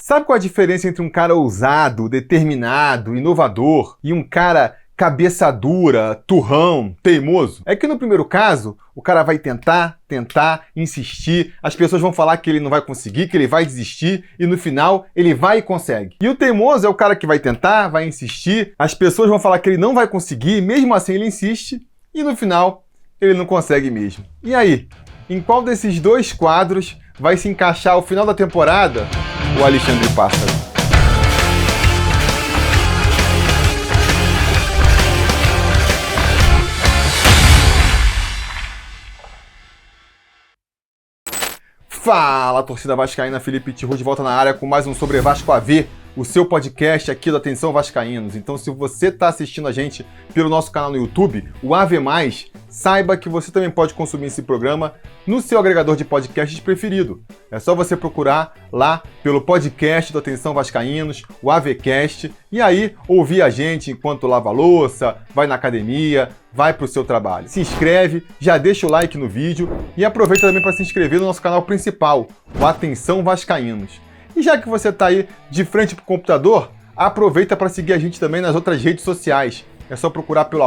Sabe qual a diferença entre um cara ousado, determinado, inovador e um cara cabeça dura, turrão, teimoso? É que no primeiro caso, o cara vai tentar, insistir, as pessoas vão falar que ele não vai conseguir, que ele vai desistir, e no final ele vai e consegue. E o teimoso é o cara que vai tentar, vai insistir, as pessoas vão falar que ele não vai conseguir, mesmo assim ele insiste, e no final ele não consegue mesmo. E aí, em qual desses dois quadros vai se encaixar o final da temporada o Alexandre Pássaro? Fala, torcida vascaína, Felipe Tiru de volta na área com mais um Sobre Vasco AV, o seu podcast aqui do Atenção Vascaínos. Então, se você está assistindo a gente pelo nosso canal no YouTube, o AV+, saiba que você também pode consumir esse programa no seu agregador de podcasts preferido. É só você procurar lá pelo podcast do Atenção Vascaínos, o AVcast, e aí ouvir a gente enquanto lava a louça, vai na academia, vai para o seu trabalho. Se inscreve, já deixa o like no vídeo e aproveita também para se inscrever no nosso canal principal, o Atenção Vascaínos. E já que você está aí de frente para o computador, aproveita para seguir a gente também nas outras redes sociais. É só procurar pelo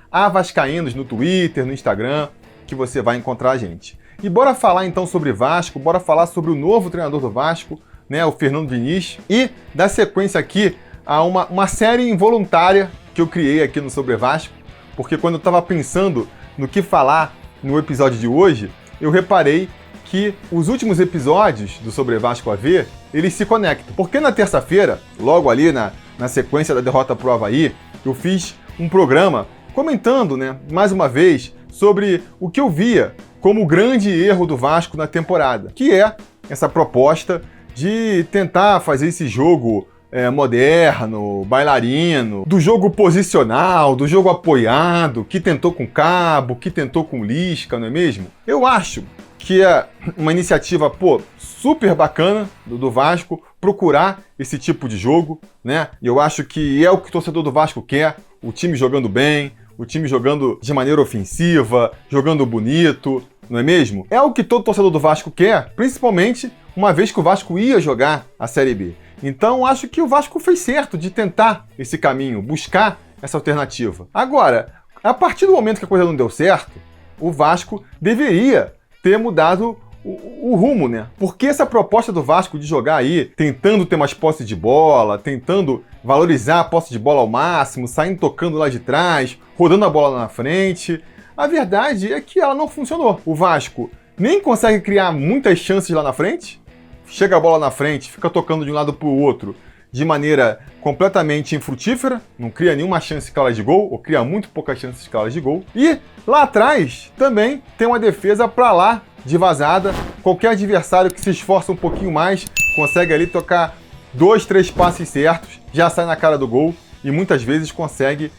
@avascaínos no Twitter, no Instagram, que você vai encontrar a gente. E bora falar então sobre Vasco, bora falar sobre o novo treinador do Vasco, né, o Fernando Diniz, e dar sequência aqui a uma série involuntária que eu criei aqui no Sobre Vasco, porque quando eu estava pensando no que falar no episódio de hoje, eu reparei que os últimos episódios do Sobre Vasco AV, eles se conectam. Porque na terça-feira, logo ali na sequência da derrota pro Avaí, eu fiz um programa comentando, né, mais uma vez, sobre o que eu via como o grande erro do Vasco na temporada, que é essa proposta de tentar fazer esse jogo moderno, bailarino, do jogo posicional, do jogo apoiado, que tentou com Cabo, que tentou com Lisca, não é mesmo? Eu acho que é uma iniciativa, super bacana do Vasco procurar esse tipo de jogo, né? E eu acho que é o que o torcedor do Vasco quer, o time jogando bem, o time jogando de maneira ofensiva, jogando bonito, não é mesmo? É o que todo torcedor do Vasco quer, principalmente uma vez que o Vasco ia jogar a Série B. Então, acho que o Vasco fez certo de tentar esse caminho, buscar essa alternativa. Agora, a partir do momento que a coisa não deu certo, o Vasco deveria ter mudado o rumo, né? Porque essa proposta do Vasco de jogar aí, tentando ter mais posse de bola, tentando valorizar a posse de bola ao máximo, saindo tocando lá de trás, rodando a bola lá na frente, a verdade é que ela não funcionou. O Vasco nem consegue criar muitas chances lá na frente, chega a bola na frente, fica tocando de um lado para o outro de maneira completamente infrutífera, não cria nenhuma chance clara de gol, ou cria muito poucas chances claras de gol. E lá atrás também tem uma defesa para lá de vazada. Qualquer adversário que se esforça um pouquinho mais consegue ali tocar 2, 3 passes certos, já sai na cara do gol e muitas vezes consegue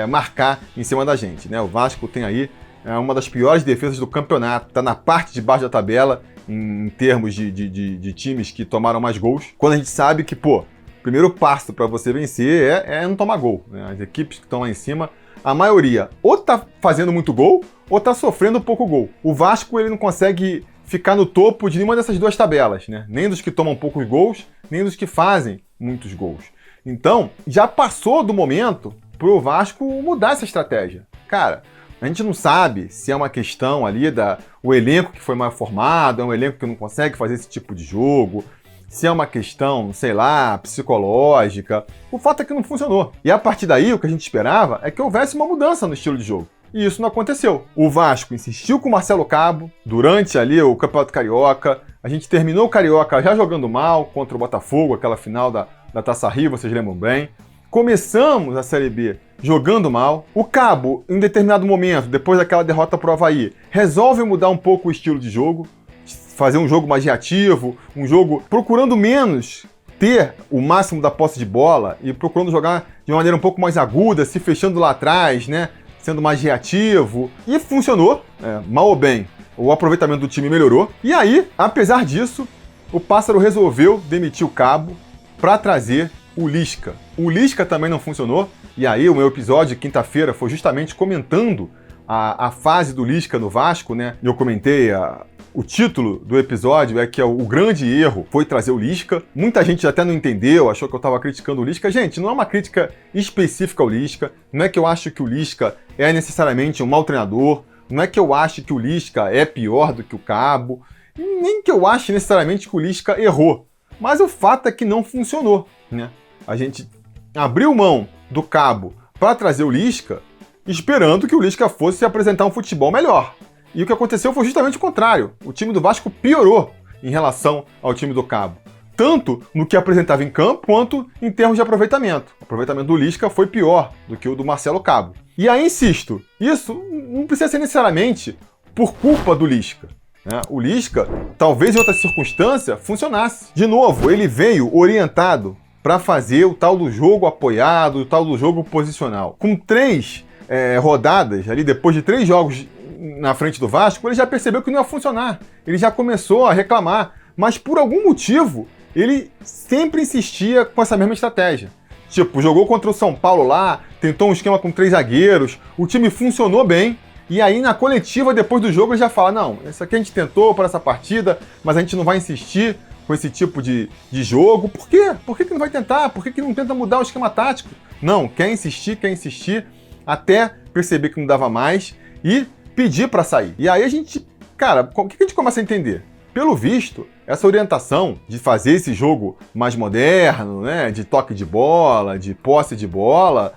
marcar em cima da gente, né? O Vasco tem aí uma das piores defesas do campeonato, está na parte de baixo da tabela em termos de times que tomaram mais gols, quando a gente sabe que, o primeiro passo para você vencer é não tomar gol, né? As equipes que estão lá em cima, a maioria ou tá fazendo muito gol ou tá sofrendo pouco gol. O Vasco ele não consegue ficar no topo de nenhuma dessas duas tabelas, né? Nem dos que tomam poucos gols, nem dos que fazem muitos gols. Então, já passou do momento pro Vasco mudar essa estratégia. Cara, a gente não sabe se é uma questão ali o elenco que foi mal formado, é um elenco que não consegue fazer esse tipo de jogo, se é uma questão, sei lá, psicológica. O fato é que não funcionou. E a partir daí, o que a gente esperava é que houvesse uma mudança no estilo de jogo. E isso não aconteceu. O Vasco insistiu com o Marcelo Cabo durante ali o Campeonato Carioca. A gente terminou o Carioca já jogando mal contra o Botafogo, aquela final da Taça Rio, vocês lembram bem. Começamos a Série B jogando mal. O Cabo, em determinado momento, depois daquela derrota pro Avaí, resolve mudar um pouco o estilo de jogo, fazer um jogo mais reativo, um jogo procurando menos ter o máximo da posse de bola e procurando jogar de uma maneira um pouco mais aguda, se fechando lá atrás, né? Sendo mais reativo. E funcionou, mal ou bem. O aproveitamento do time melhorou. E aí, apesar disso, o Pássaro resolveu demitir o Cabo para trazer o Lisca. O Lisca também não funcionou. E aí, o meu episódio de quinta-feira foi justamente comentando a fase do Lisca no Vasco, né? Eu comentei O título do episódio é que o grande erro foi trazer o Lisca. Muita gente até não entendeu, achou que eu estava criticando o Lisca. Gente, não é uma crítica específica ao Lisca. Não é que eu acho que o Lisca é necessariamente um mau treinador. Não é que eu acho que o Lisca é pior do que o Cabo. Nem que eu ache necessariamente que o Lisca errou. Mas o fato é que não funcionou, né? A gente abriu mão do Cabo para trazer o Lisca, esperando que o Lisca fosse apresentar um futebol melhor. E o que aconteceu foi justamente o contrário. O time do Vasco piorou em relação ao time do Cabo. Tanto no que apresentava em campo, quanto em termos de aproveitamento. O aproveitamento do Lisca foi pior do que o do Marcelo Cabo. E aí, insisto, isso não precisa ser necessariamente por culpa do Lisca, né? O Lisca, talvez em outra circunstância, funcionasse. De novo, ele veio orientado para fazer o tal do jogo apoiado, o tal do jogo posicional. Com 3 rodadas, ali depois de 3 jogos na frente do Vasco, ele já percebeu que não ia funcionar. Ele já começou a reclamar. Mas por algum motivo, ele sempre insistia com essa mesma estratégia. Tipo, jogou contra o São Paulo lá, tentou um esquema com 3 zagueiros, o time funcionou bem, e aí na coletiva, depois do jogo, ele já fala, não, isso aqui a gente tentou para essa partida, mas a gente não vai insistir com esse tipo de jogo. Por quê? Por que não vai tentar? Por que não tenta mudar o esquema tático? Não, quer insistir, até perceber que não dava mais e pedir para sair. E aí a gente, cara, o que a gente começa a entender? Pelo visto, essa orientação de fazer esse jogo mais moderno, né, de toque de bola, de posse de bola,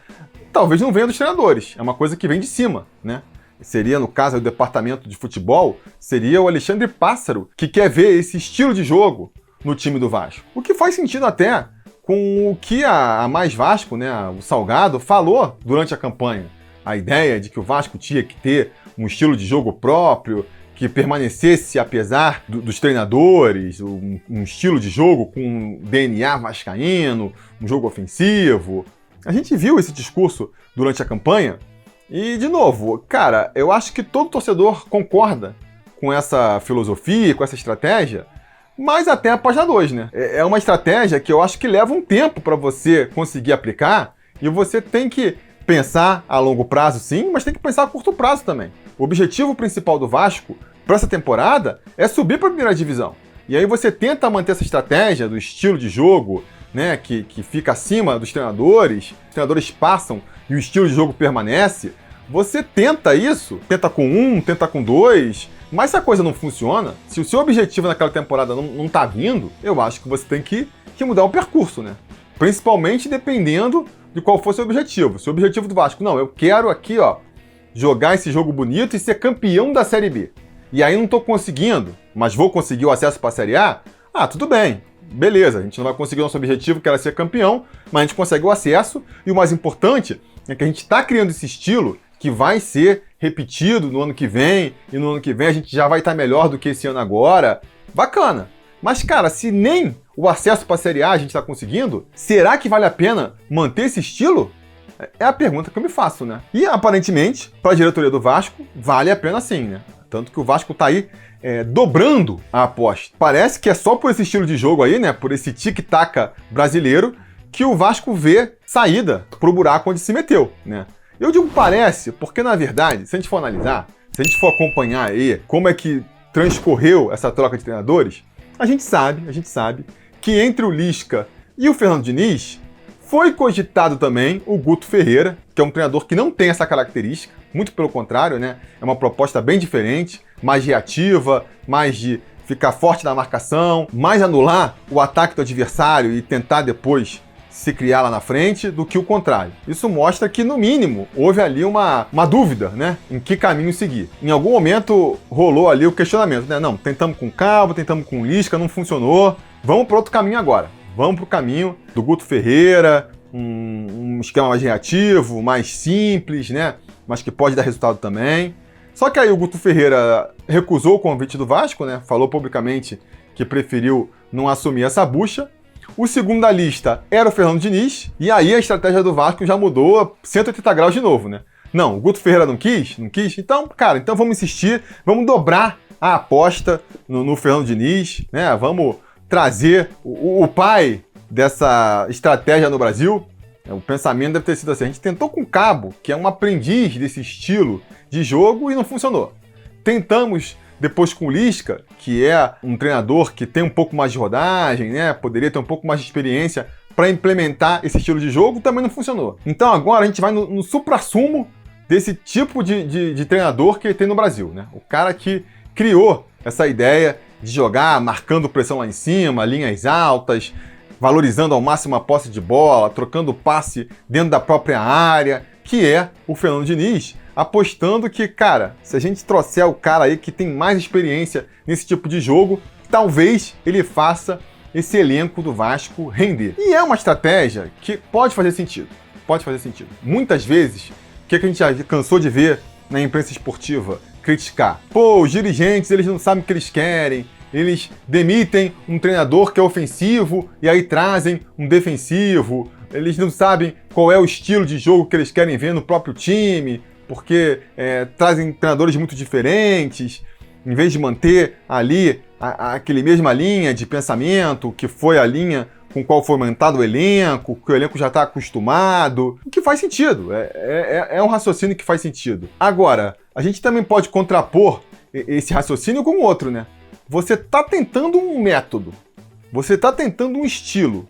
talvez não venha dos treinadores. É uma coisa que vem de cima, né? Seria, no caso do departamento de futebol, seria o Alexandre Pássaro que quer ver esse estilo de jogo no time do Vasco. O que faz sentido até com o que a Mais Vasco, né, o Salgado, falou durante a campanha. A ideia de que o Vasco tinha que ter um estilo de jogo próprio, que permanecesse apesar dos treinadores, um estilo de jogo com um DNA vascaíno, um jogo ofensivo. A gente viu esse discurso durante a campanha e, de novo, cara, eu acho que todo torcedor concorda com essa filosofia, com essa estratégia, mas até a página 2, né? É uma estratégia que eu acho que leva um tempo para você conseguir aplicar e você tem que pensar a longo prazo, sim, mas tem que pensar a curto prazo também. O objetivo principal do Vasco para essa temporada é subir para a primeira divisão. E aí você tenta manter essa estratégia do estilo de jogo, né, que fica acima dos treinadores, os treinadores passam e o estilo de jogo permanece. Você tenta isso, tenta com 1, tenta com 2, mas se a coisa não funciona, se o seu objetivo naquela temporada não tá vindo, eu acho que você tem que mudar o percurso, né? Principalmente dependendo de qual for o seu objetivo. Se o objetivo do Vasco, não, eu quero aqui, ó, jogar esse jogo bonito e ser campeão da Série B. E aí não tô conseguindo, mas vou conseguir o acesso para a Série A? Ah, tudo bem, beleza, a gente não vai conseguir o nosso objetivo, que era ser campeão, mas a gente consegue o acesso, e o mais importante é que a gente está criando esse estilo que vai ser repetido no ano que vem, e no ano que vem a gente já vai estar melhor do que esse ano agora. Bacana. Mas, cara, se nem o acesso para a Série A a gente está conseguindo, será que vale a pena manter esse estilo? É a pergunta que eu me faço, né? E, aparentemente, para a diretoria do Vasco, vale a pena sim, né? Tanto que o Vasco tá aí dobrando a aposta. Parece que é só por esse estilo de jogo aí, né? Por esse tic-tac brasileiro, que o Vasco vê saída pro buraco onde se meteu, né? Eu digo parece, porque na verdade, se a gente for analisar, se a gente for acompanhar aí como é que transcorreu essa troca de treinadores, a gente sabe que entre o Lisca e o Fernando Diniz foi cogitado também o Guto Ferreira, que é um treinador que não tem essa característica, muito pelo contrário, né? É uma proposta bem diferente, mais reativa, mais de ficar forte na marcação, mais anular o ataque do adversário e tentar depois se criar lá na frente, do que o contrário. Isso mostra que, no mínimo, houve ali uma dúvida, né? Em que caminho seguir. Em algum momento rolou ali o questionamento, né? Não, tentamos com o Cabo, tentamos com o Lisca, não funcionou, vamos para outro caminho agora. Vamos para o caminho do Guto Ferreira, um esquema mais reativo, mais simples, né? Mas que pode dar resultado também. Só que aí o Guto Ferreira recusou o convite do Vasco, né? Falou publicamente que preferiu não assumir essa bucha. O segundo da lista era o Fernando Diniz, e aí a estratégia do Vasco já mudou 180 graus de novo, né? Não, o Guto Ferreira não quis? Então, cara, então vamos insistir, vamos dobrar a aposta no Fernando Diniz, né? Vamos trazer o pai dessa estratégia no Brasil. O pensamento deve ter sido assim: a gente tentou com o Cabo, que é um aprendiz desse estilo de jogo, e não funcionou. Tentamos depois com o Lisca, que é um treinador que tem um pouco mais de rodagem, né? Poderia ter um pouco mais de experiência para implementar esse estilo de jogo, também não funcionou. Então agora a gente vai no suprassumo desse tipo de treinador que tem no Brasil, né? O cara que criou essa ideia de jogar marcando pressão lá em cima, linhas altas, valorizando ao máximo a posse de bola, trocando passe dentro da própria área, que é o Fernando Diniz, apostando que, cara, se a gente trouxer o cara aí que tem mais experiência nesse tipo de jogo, talvez ele faça esse elenco do Vasco render. E é uma estratégia que pode fazer sentido. Pode fazer sentido. Muitas vezes, o que a gente já cansou de ver na imprensa esportiva? Criticar. Pô, os dirigentes, eles não sabem o que eles querem, eles demitem um treinador que é ofensivo e aí trazem um defensivo, eles não sabem qual é o estilo de jogo que eles querem ver no próprio time, porque trazem treinadores muito diferentes, em vez de manter ali aquele mesma linha de pensamento, que foi a linha com qual foi montado o elenco, que o elenco já está acostumado, o que faz sentido, é um raciocínio que faz sentido. Agora, a gente também pode contrapor esse raciocínio com outro, né? Você está tentando um método, você está tentando um estilo,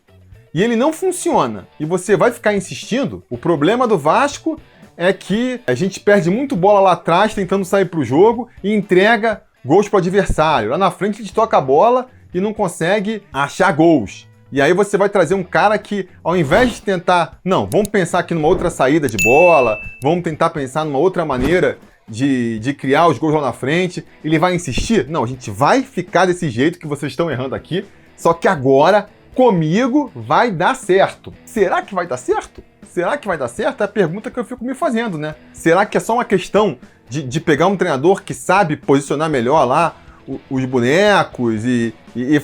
e ele não funciona, e você vai ficar insistindo. O problema do Vasco é que a gente perde muito bola lá atrás tentando sair para o jogo e entrega gols para o adversário. Lá na frente a gente toca a bola e não consegue achar gols. E aí você vai trazer um cara que, ao invés de tentar, não, vamos pensar aqui numa outra saída de bola, vamos tentar pensar numa outra maneira de criar os gols lá na frente, ele vai insistir? Não, a gente vai ficar desse jeito que vocês estão errando aqui, só que agora, comigo, vai dar certo. Será que vai dar certo? Será que vai dar certo? É a pergunta que eu fico me fazendo, né? Será que é só uma questão de pegar um treinador que sabe posicionar melhor lá os bonecos e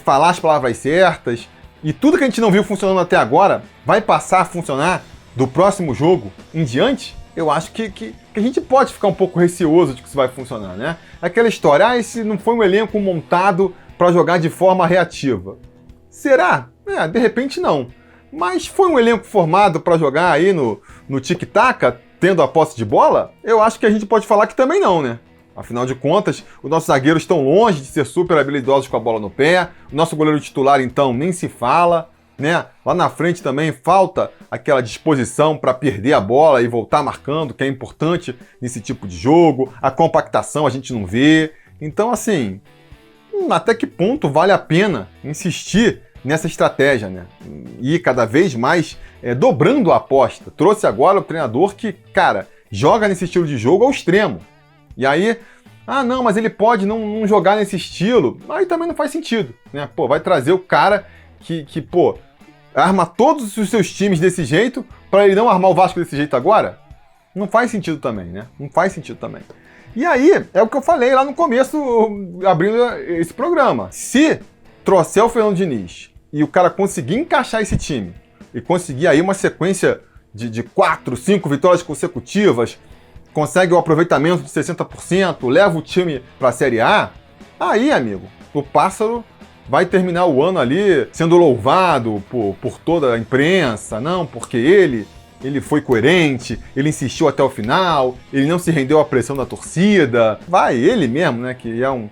falar as palavras certas? E tudo que a gente não viu funcionando até agora vai passar a funcionar do próximo jogo em diante? Eu acho que a gente pode ficar um pouco receoso de que isso vai funcionar, né? Aquela história, esse não foi um elenco montado para jogar de forma reativa. Será? De repente não. Mas foi um elenco formado para jogar aí no tic-tac, tendo a posse de bola? Eu acho que a gente pode falar que também não, né? Afinal de contas, os nossos zagueiros estão longe de ser super habilidosos com a bola no pé, o nosso goleiro titular, então, nem se fala, né? Lá na frente também falta aquela disposição para perder a bola e voltar marcando, que é importante nesse tipo de jogo, a compactação a gente não vê. Então, assim, até que ponto vale a pena insistir nessa estratégia, né? E cada vez mais dobrando a aposta. Trouxe agora o treinador que, cara, joga nesse estilo de jogo ao extremo. E aí, não, mas ele pode não jogar nesse estilo. Aí também não faz sentido, né? Pô, vai trazer o cara que arma todos os seus times desse jeito para ele não armar o Vasco desse jeito agora? Não faz sentido também, né? Não faz sentido também. E aí, é o que eu falei lá no começo, abrindo esse programa. Se trouxer o Fernando Diniz e o cara conseguir encaixar esse time e conseguir aí uma sequência de 4, 5 vitórias consecutivas, consegue o aproveitamento de 60%, leva o time para a Série A, aí, amigo, o Pássaro vai terminar o ano ali sendo louvado por toda a imprensa, não, porque ele foi coerente, ele insistiu até o final, ele não se rendeu à pressão da torcida. Vai, ele mesmo, né, que é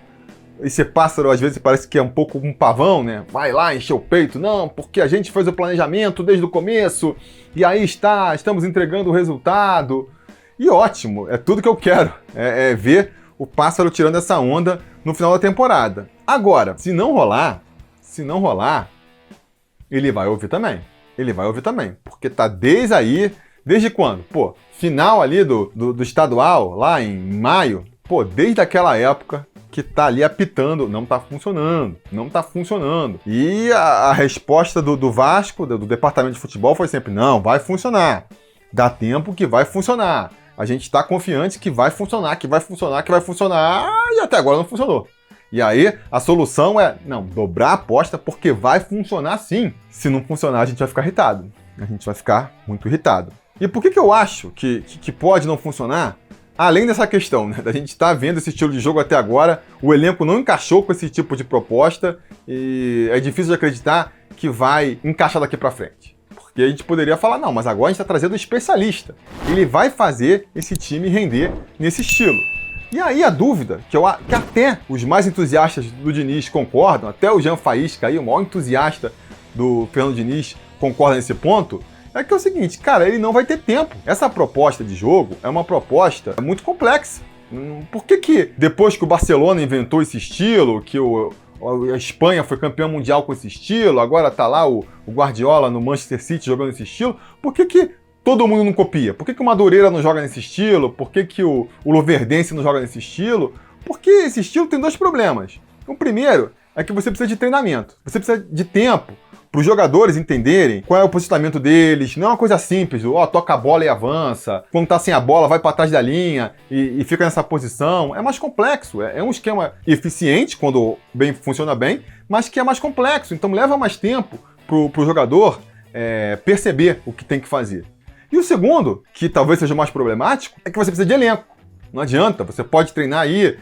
esse pássaro às vezes parece que é um pouco um pavão, né? Vai lá, encher o peito, não, porque a gente fez o planejamento desde o começo, e aí estamos entregando o resultado. E ótimo, é tudo que eu quero, é ver o Pássaro tirando essa onda no final da temporada. Agora, se não rolar, ele vai ouvir também. Ele vai ouvir também, porque tá desde quando? Pô, final ali do estadual, lá em maio, pô, desde aquela época que tá ali apitando, não tá funcionando. E a resposta do Vasco, do departamento de futebol, foi sempre, não, vai funcionar. Dá tempo que vai funcionar. A gente tá confiante que vai funcionar, e até agora não funcionou. E aí, a solução é, não, dobrar a aposta porque vai funcionar sim. Se não funcionar, a gente vai ficar irritado. A gente vai ficar muito irritado. E por que eu acho que pode não funcionar? Além dessa questão, né, da gente estar vendo esse estilo de jogo até agora, o elenco não encaixou com esse tipo de proposta e é difícil de acreditar que vai encaixar daqui para frente. Porque a gente poderia falar, não, mas agora a gente está trazendo um especialista. Ele vai fazer esse time render nesse estilo. E aí a dúvida, que até os mais entusiastas do Diniz concordam, até o Jean Faísca aí, o maior entusiasta do Fernando Diniz, concorda nesse ponto, é que é o seguinte, cara, ele não vai ter tempo. Essa proposta de jogo é uma proposta muito complexa. Por que depois que o Barcelona inventou esse estilo, que a Espanha foi campeão mundial com esse estilo, agora tá lá o Guardiola no Manchester City jogando esse estilo, por que todo mundo não copia? Por que o Madureira não joga nesse estilo? Por que o Luverdense não joga nesse estilo? Porque esse estilo tem dois problemas. O primeiro é que você precisa de treinamento, você precisa de tempo para os jogadores entenderem qual é o posicionamento deles. Não é uma coisa simples, toca a bola e avança. Quando tá sem a bola, vai para trás da linha e fica nessa posição. É mais complexo. É um esquema eficiente, quando funciona bem, mas que é mais complexo. Então leva mais tempo pro jogador perceber o que tem que fazer. E o segundo, que talvez seja o mais problemático, é que você precisa de elenco. Não adianta, você pode treinar aí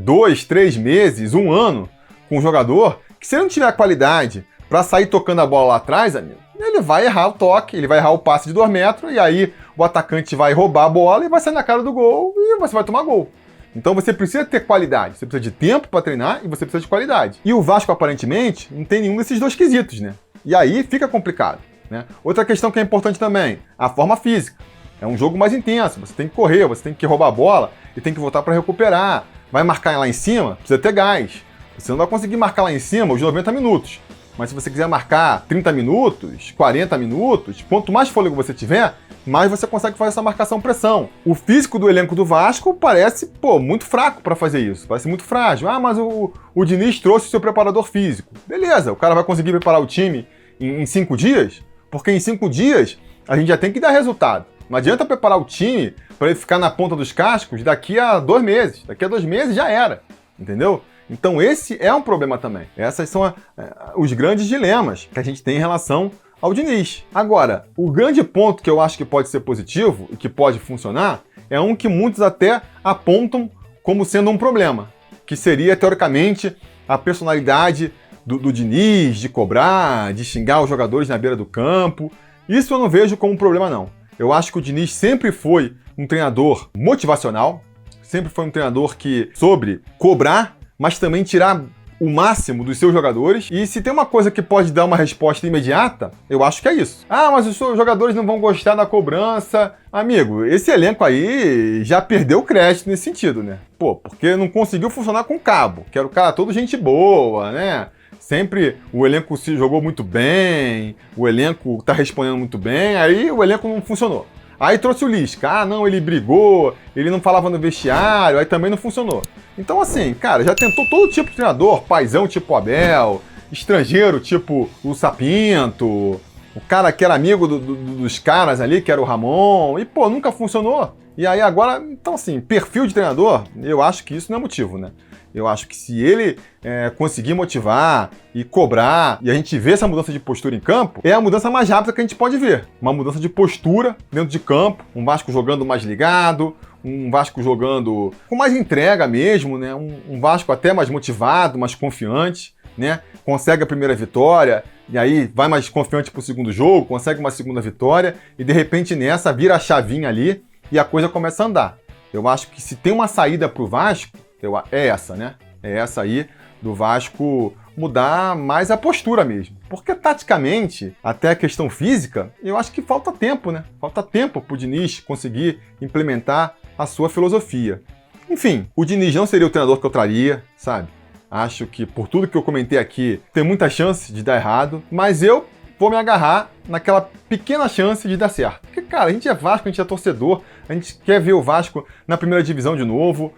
2, 3 meses, 1 ano com um jogador que, se ele não tiver qualidade para sair tocando a bola lá atrás, amigo, ele vai errar o toque, ele vai errar o passe de 2 metros, e aí o atacante vai roubar a bola e vai sair na cara do gol e você vai tomar gol. Então você precisa ter qualidade, você precisa de tempo para treinar e você precisa de qualidade. E o Vasco, aparentemente, não tem nenhum desses dois quesitos, né? E aí fica complicado, né? Outra questão que é importante também, a forma física. É um jogo mais intenso, você tem que correr, você tem que roubar a bola e tem que voltar para recuperar. Vai marcar lá em cima, precisa ter gás. Você não vai conseguir marcar lá em cima os 90 minutos. Mas se você quiser marcar 30 minutos, 40 minutos, quanto mais fôlego você tiver, mais você consegue fazer essa marcação-pressão. O físico do elenco do Vasco parece, muito fraco para fazer isso. Parece muito frágil. Mas o Diniz trouxe o seu preparador físico. Beleza, o cara vai conseguir preparar o time em 5 dias? Porque em 5 dias a gente já tem que dar resultado. Não adianta preparar o time para ele ficar na ponta dos cascos daqui a 2 meses. Daqui a 2 meses já era, entendeu? Então esse é um problema também. Esses são os grandes dilemas que a gente tem em relação ao Diniz. Agora, o grande ponto que eu acho que pode ser positivo e que pode funcionar é um que muitos até apontam como sendo um problema, que seria, teoricamente, a personalidade do Diniz, de cobrar, de xingar os jogadores na beira do campo. Isso eu não vejo como um problema, não. Eu acho que o Diniz sempre foi um treinador motivacional, sempre foi um treinador que soube cobrar, mas também tirar o máximo dos seus jogadores. E se tem uma coisa que pode dar uma resposta imediata, eu acho que é isso. Mas os seus jogadores não vão gostar da cobrança. Amigo, esse elenco aí já perdeu o crédito nesse sentido, né? Porque não conseguiu funcionar com o Cabo, que era o cara todo gente boa, né? Sempre o elenco se jogou muito bem, o elenco tá respondendo muito bem, aí o elenco não funcionou. Aí trouxe o Lisca, não, ele brigou, ele não falava no vestiário, aí também não funcionou. Então assim, cara, já tentou todo tipo de treinador, paizão tipo Abel, estrangeiro tipo o Sapinto, o cara que era amigo dos caras ali, que era o Ramon, e nunca funcionou. E aí agora, então assim, perfil de treinador, eu acho que isso não é motivo, né? Eu acho que se ele conseguir motivar e cobrar, e a gente vê essa mudança de postura em campo, é a mudança mais rápida que a gente pode ver. Uma mudança de postura dentro de campo, um Vasco jogando mais ligado, um Vasco jogando com mais entrega mesmo, né? Um Vasco até mais motivado, mais confiante, né? Consegue a primeira vitória, e aí vai mais confiante pro segundo jogo, consegue uma segunda vitória, e de repente nessa vira a chavinha ali e a coisa começa a andar. Eu acho que se tem uma saída pro Vasco, é essa, né? É essa aí do Vasco mudar mais a postura mesmo. Porque taticamente, até a questão física, eu acho que falta tempo, né? Falta tempo pro Diniz conseguir implementar a sua filosofia. Enfim, o Diniz não seria o treinador que eu traria, sabe? Acho que por tudo que eu comentei aqui, tem muita chance de dar errado, mas eu vou me agarrar naquela pequena chance de dar certo. Porque, cara, a gente é Vasco, a gente é torcedor, a gente quer ver o Vasco na primeira divisão de novo.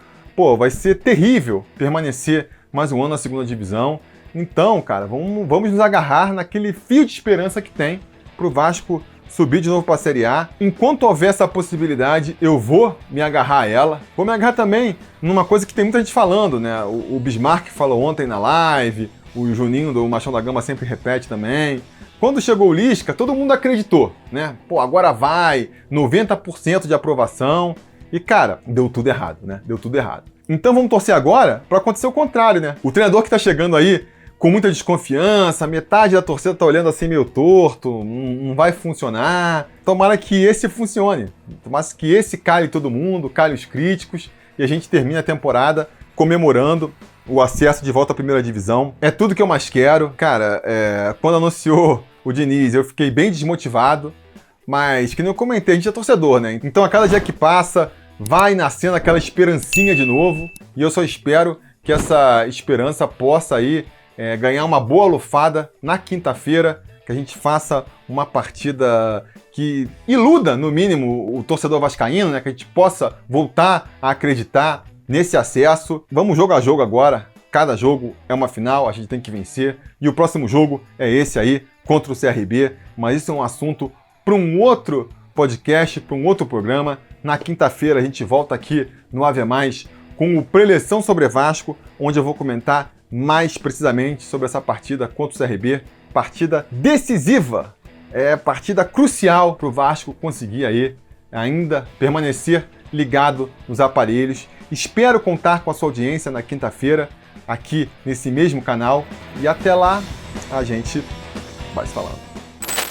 Vai ser terrível permanecer mais um ano na segunda divisão. Então, cara, vamos nos agarrar naquele fio de esperança que tem pro Vasco subir de novo para a Série A. Enquanto houver essa possibilidade, eu vou me agarrar a ela. Vou me agarrar também numa coisa que tem muita gente falando, né? O Bismarck falou ontem na live, o Juninho do Machão da Gama sempre repete também. Quando chegou o Lisca, todo mundo acreditou, né? Agora vai, 90% de aprovação. E, cara, deu tudo errado, né? Deu tudo errado. Então vamos torcer agora para acontecer o contrário, né? O treinador que tá chegando aí com muita desconfiança, metade da torcida tá olhando assim meio torto, não vai funcionar. Tomara que esse funcione. Tomara que esse cale todo mundo, cale os críticos, e a gente termina a temporada comemorando o acesso de volta à primeira divisão. É tudo que eu mais quero. Cara, quando anunciou o Diniz, eu fiquei bem desmotivado, mas que nem eu comentei, a gente é torcedor, né? Então a cada dia que passa, vai nascendo aquela esperancinha de novo, e eu só espero que essa esperança possa aí ganhar uma boa lufada na quinta-feira, que a gente faça uma partida que iluda, no mínimo, o torcedor vascaíno, né? Que a gente possa voltar a acreditar nesse acesso. Vamos jogo a jogo agora. Cada jogo é uma final, a gente tem que vencer. E o próximo jogo é esse aí, contra o CRB. Mas isso é um assunto para um outro podcast, para um outro programa. Na quinta-feira a gente volta aqui no Ave Mais com o Preleção sobre Vasco, onde eu vou comentar mais precisamente sobre essa partida contra o CRB. Partida decisiva, partida crucial para o Vasco conseguir aí ainda permanecer ligado nos aparelhos. Espero contar com a sua audiência na quinta-feira, aqui nesse mesmo canal. E até lá, a gente vai se falando.